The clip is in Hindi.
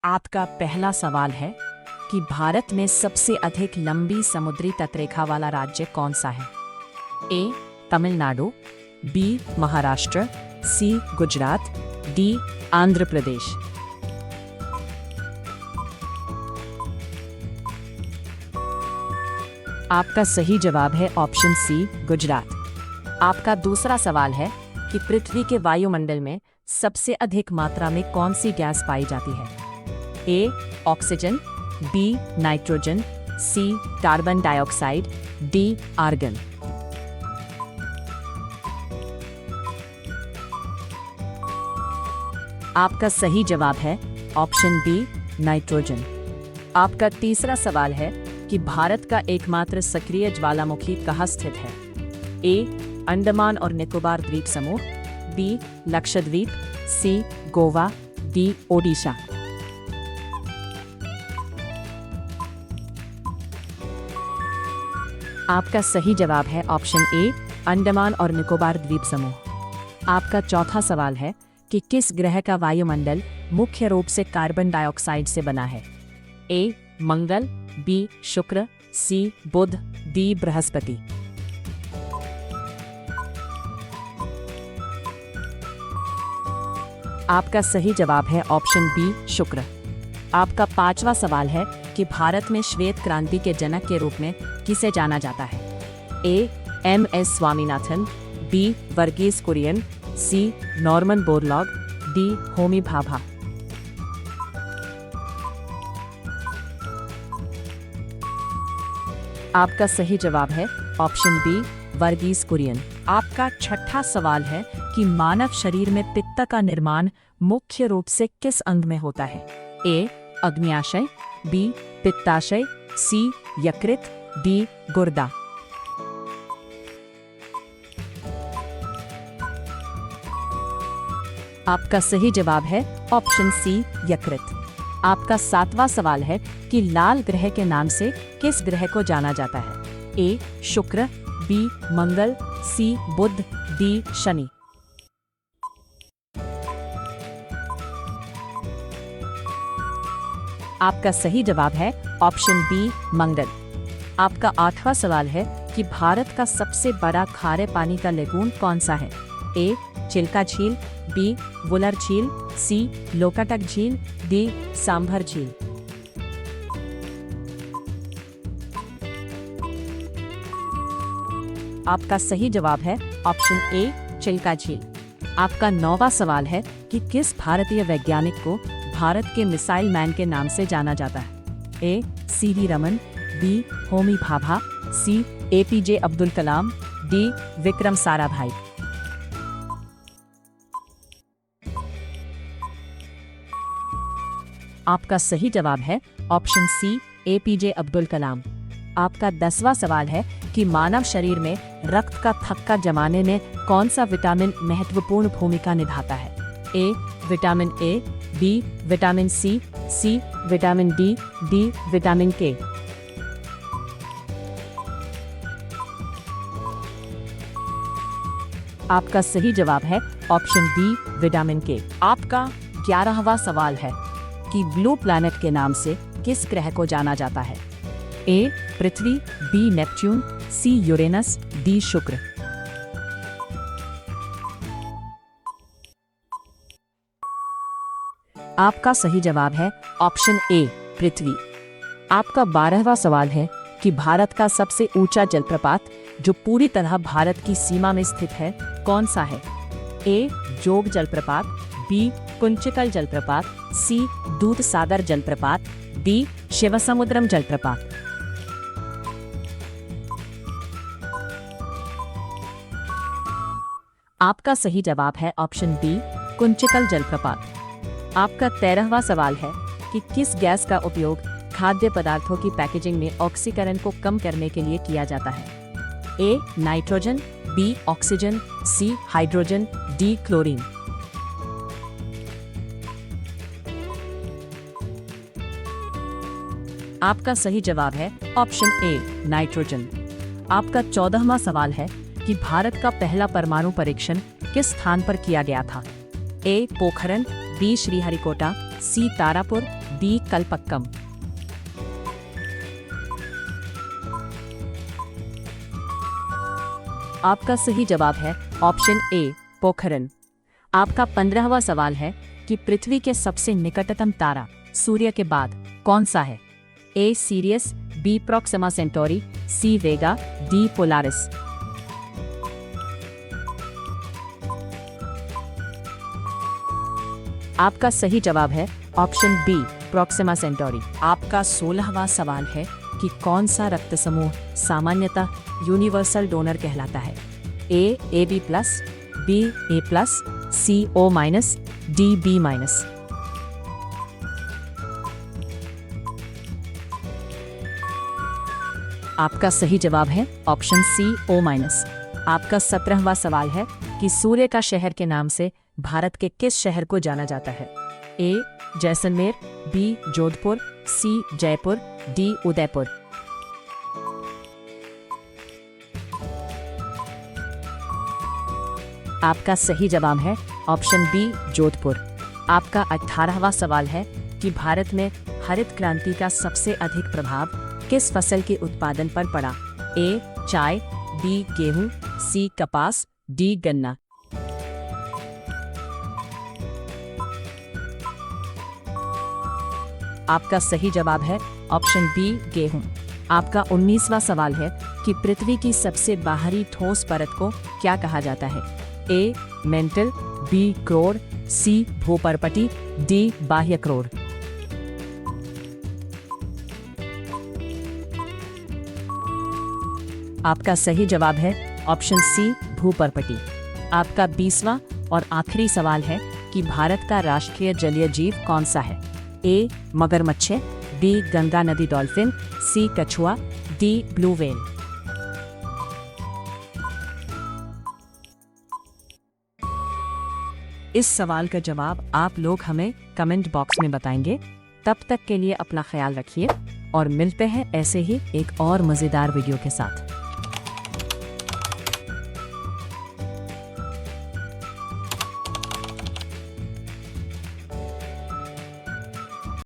आपका पहला सवाल है कि भारत में सबसे अधिक लंबी समुद्री तटरेखा वाला राज्य कौन सा है? ए. तमिलनाडु, बी. महाराष्ट्र, सी. गुजरात, डी. आंध्र प्रदेश। आपका सही जवाब है ऑप्शन सी, गुजरात। आपका दूसरा सवाल है कि पृथ्वी के वायुमंडल में सबसे अधिक मात्रा में कौन सी गैस पाई जाती है? A. Oxygen, B. Nitrogen, C. Carbon dioxide, D. Argon. आपका सही जवाब है ऑप्शन बी, नाइट्रोजन। आपका तीसरा सवाल है कि भारत का एकमात्र सक्रिय ज्वालामुखी कहाँ स्थित है? ए. अंडमान और निकोबार द्वीप समूह, बी. लक्षद्वीप, सी. गोवा, डी. ओडिशा। आपका सही जवाब है ऑप्शन ए, अंडमान और निकोबार द्वीप समूह। आपका चौथा सवाल है कि किस ग्रह का वायुमंडल मुख्य रूप से कार्बन डाइऑक्साइड से बना है? ए. मंगल, बी. शुक्र, सी. बुध, डी. बृहस्पति। आपका सही जवाब है ऑप्शन बी, शुक्र। आपका पांचवा सवाल है कि भारत में श्वेत क्रांति के जनक के रूप में किसे जाना जाता है? A. M S. Swaminathan, B. Verghese Kurien, C. Norman Borlaug, D. Homi Bhabha. आपका सही जवाब है ऑप्शन बी, वर्गीस कुरियन। आपका छठा सवाल है कि मानव शरीर में पित्त का निर्माण मुख्य रूप से किस अंग में होता है? ए. अग्न्याशय, बी. पित्ताशय, सी. यकृत, डी. गुर्दा। आपका सही जवाब है ऑप्शन सी, यकृत। आपका सातवां सवाल है कि लाल ग्रह के नाम से किस ग्रह को जाना जाता है? ए. शुक्र, बी. मंगल, सी. बुध, डी. शनि। आपका सही जवाब है ऑप्शन बी, मंगल। आपका आठवां सवाल है कि भारत का सबसे बड़ा खारे पानी का लेगून कौन सा है? ए. चिल्का झील, बी. वुलर झील, सी. लोकाटक झील, डी. सांभर झील। आपका सही जवाब है ऑप्शन ए, चिल्का झील। आपका नौवां सवाल है कि किस भारतीय वैज्ञानिक को भारत के मिसाइल मैन के नाम से जाना जाता है? ए. सी.वी. रमन, बी. होमी भाभा, सी. ए.पी.जे. अब्दुल कलाम, डी. विक्रम साराभाई। आपका सही जवाब है option C, APJ. Abdul Kalam. आपका 10वां सवाल है कि मानव शरीर में रक्त का थक्का जमाने में कौन सा विटामिन महत्वपूर्ण भूमिका निभाता है? A. Vitamin A, B. Vitamin C, C. Vitamin D, D. Vitamin K. आपका सही जवाब है ऑप्शन डी, विटामिन के। आपका 11वां सवाल है कि ब्लू प्लैनेट के नाम से किस ग्रह को जाना जाता है? ए. पृथ्वी, B. Neptune, C. Uranus, D. शुक्र। आपका सही जवाब है ऑप्शन ए, पृथ्वी। आपका 12वां सवाल है कि भारत का सबसे ऊंचा जलप्रपात जो पूरी तरह भारत की सीमा में स्थित है कौन सा है? ए. जोग जलप्रपात, बी. कुंचिकल जलप्रपात, सी. दूधसागर जलप्रपात, डी. शिवसमुद्रम जलप्रपात। आपका सही जवाब है ऑप्शन बी, कुंचिकल जलप्रपात। आपका 13वां सवाल है कि किस गैस का उपयोग खाद्य पदार्थों की पैकेजिंग में ऑक्सीकरण को कम करने के लिए किया जाता है? A. Nitrogen, B. Oxygen, C. Hydrogen, D. Chlorine. आपका सही जवाब है ऑप्शन ए, नाइट्रोजन। आपका 14वां सवाल है कि भारत का पहला परमाणु परीक्षण किस स्थान पर किया गया था? ए. पोखरण, बी. श्रीहरिकोटा, सी. तारापुर, बी कल्पक्कम। आपका सही जवाब है ऑप्शन ए पोखरन। आपका 15वां सवाल है कि पृथ्वी के सबसे निकटतम तारा सूर्य के बाद कौन सा है? A Sirius, B Proxima Centauri, C Vega, D Polaris. आपका सही जवाब है ऑप्शन बी प्रोक्सिमा सेंटोरी। आपका 16वां सवाल है कि कौन सा रक्त समूह सामान्यतः यूनिवर्सल डोनर कहलाता है? A B plus, B A plus, C O minus, D B minus. आपका सही जवाब है ऑप्शन सी ओ माइनस। आपका 17वां सवाल है कि सूर्य का शहर के नाम से भारत के किस शहर को जाना जाता है? ए जैसलमेर, बी जोधपुर, सी जयपुर, डी उदयपुर। आपका सही जवाब है ऑप्शन बी जोधपुर। आपका 18वां सवाल है कि भारत में हरित क्रांति का सबसे अधिक प्रभाव किस फसल के उत्पादन पर पड़ा? ए चाय, बी गेहूं, सी कपास, डी गन्ना। आपका सही जवाब है ऑप्शन बी गेहूं। आपका 19वां सवाल है कि पृथ्वी की सबसे बाहरी ठोस परत को क्या कहा जाता है? A mantle, B core, C भूपर्पटी, डी बाह्य क्रोर। आपका सही जवाब है ऑप्शन सी भूपर्पटी। आपका 20वां और आखिरी सवाल है कि भारत का राष्ट्रीय जलीय जीव कौन सा है? ए मगरमच्छ, बी गंगा नदी डॉल्फिन, सी कछुआ, डी ब्लू व्हेल। इस सवाल का जवाब आप लोग हमें कमेंट बॉक्स में बताएंगे। तब तक के लिए अपना ख्याल रखिए और मिलते हैं ऐसे ही एक और मज़ेदार वीडियो के साथ।